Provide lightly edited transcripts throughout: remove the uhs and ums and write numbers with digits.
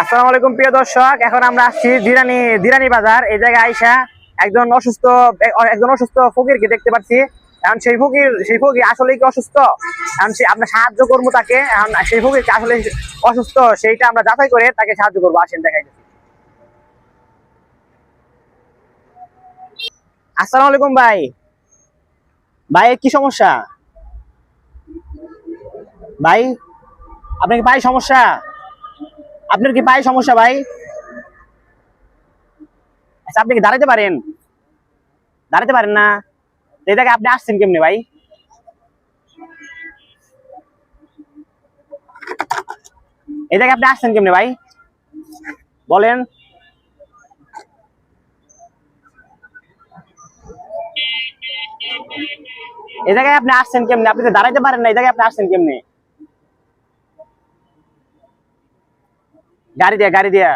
আসসালামু আলাইকুম প্রিয় দর্শক, এখন আমরা আসছি দিরানি বাজার। এই জায়গায় আইসা একজন অসুস্থ ফকিরকে দেখতে পাচ্ছি। এখন সেই ফকির আসলে কি অসুস্থ, এখন আমরা সাহায্য করবো তাকে। এখন সেই ফকিরকে আসলে অসুস্থ সেইটা আমরা যাচাই করে তাকে সাহায্য করবো। আসেন দেখাই। আসসালামু আলাইকুম ভাই। ভাই কি সমস্যা ভাই? আপনার কি পায়ে সমস্যা? আপনার কি পায়ে সমস্যা ভাই? আচ্ছা, আপনি কি দাঁড়াতে পারেন? দাঁড়াতে পারেন না? এই জায়গায় আপনি আসছেন কেমনে ভাই? এই জায়গায় আপনি আসছেন কেমনে ভাই, বলেন? এই জায়গায় আপনি আসছেন কেমনে? আপনি তো দাঁড়াইতে পারেন না, এই জায়গায় আপনি আসছেন কেমনে? গাড়ি দিয়া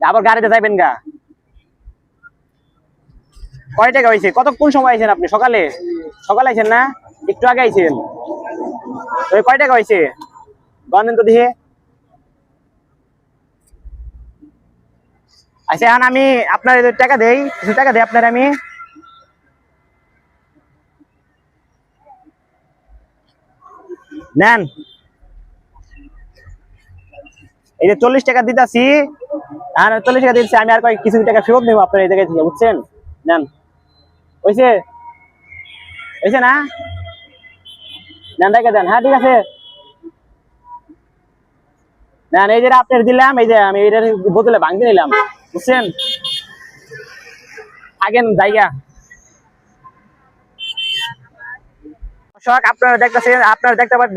আবার গাড়িতে যাইবেন গা? কয় টাকা হয়েছে? কতক্ষণ সময় আইছেন আপনি? সকালে আইছেন না? একটু আগে আইছেন। কয় টাকা হয়েছে গভর্নমেন্ট তো দিয়ে? আচ্ছা, এখন আমি আপনার টাকা দেই, কিছু টাকা দেই আপনার। আমি নেন, এই যে 40 টাকা দিতেছি। আর 40 টাকা দিচ্ছি আমি, আর কিছু টাকা ফেরত নেবো আপনার এই জায়গায় থেকে, বুঝছেন? নেন। হয়েছে? হয়েছে না? নেন, রেখে দেন। হ্যাঁ, ঠিক আছে। নেন, এই যে আপনার দিলাম, এই যে আমি এটার বোতলে ভাঙতে নিলাম, বুঝছেন? আগেন জায়গা। আপনারা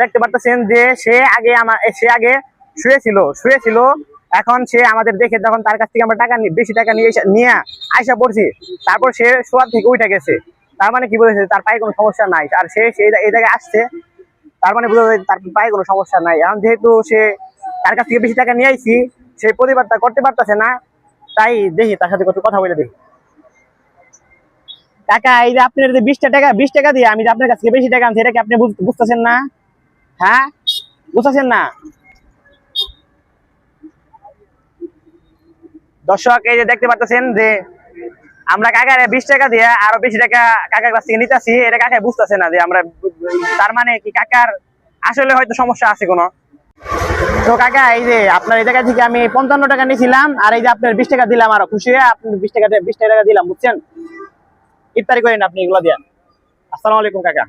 দেখতে পারতেছেন যে সে আগে শুয়েছিল। এখন সে আমাদের দেখে, তখন তার কাছ থেকে আমরা বেশি টাকা নিয়ে আইসা পড়ছি। তারপর সে শোয়ার থেকে উঠে গেছে। তার মানে কি বলেছে, তার পায়ে কোনো সমস্যা নাই। আর সে এই জায়গায় আসছে, তার মানে বোঝা যায় তার পায়ে কোনো সমস্যা নাই। এখন যেহেতু সে তার কাছ থেকে বেশি টাকা নিয়ে আইছি, সে প্রতিবাদটা করতে পারতেছে না। তাই দেখি তার সাথে কত কথা বলে দেখি। কাকা, এই যে আপনার যে 20 টাকা দিয়ে আমি যে আপনার কাছ থেকে বেশি টাকা আনছি, এটা কি আপনি বুঝতেছেন না? হ্যাঁ, বুঝতেছেন না? দর্শক, এই যে দেখতে পাচ্ছেন যে আমরা কাকারে 20 টাকা দিয়ে আরো বেশি টাকা কাকার কাছ থেকে নিতেছি। এটা কাকা বুঝতেছে না যে আমরা, তার মানে কি কাকার আসলে হয়তো সমস্যা আছে কোনো। তো কাকা, এই যে আপনার এই জায়গা থেকে আমি 55 টাকা নিয়েছিলাম, আর এই যে আপনার 20 টাকা দিলাম, আরো খুশি হয়ে আপনি 20 টাকা দিলাম, বুঝছেন? ইফতারি করেন আপনি এগুলো দিয়ে। আসসালামু আলাইকুম কাকা।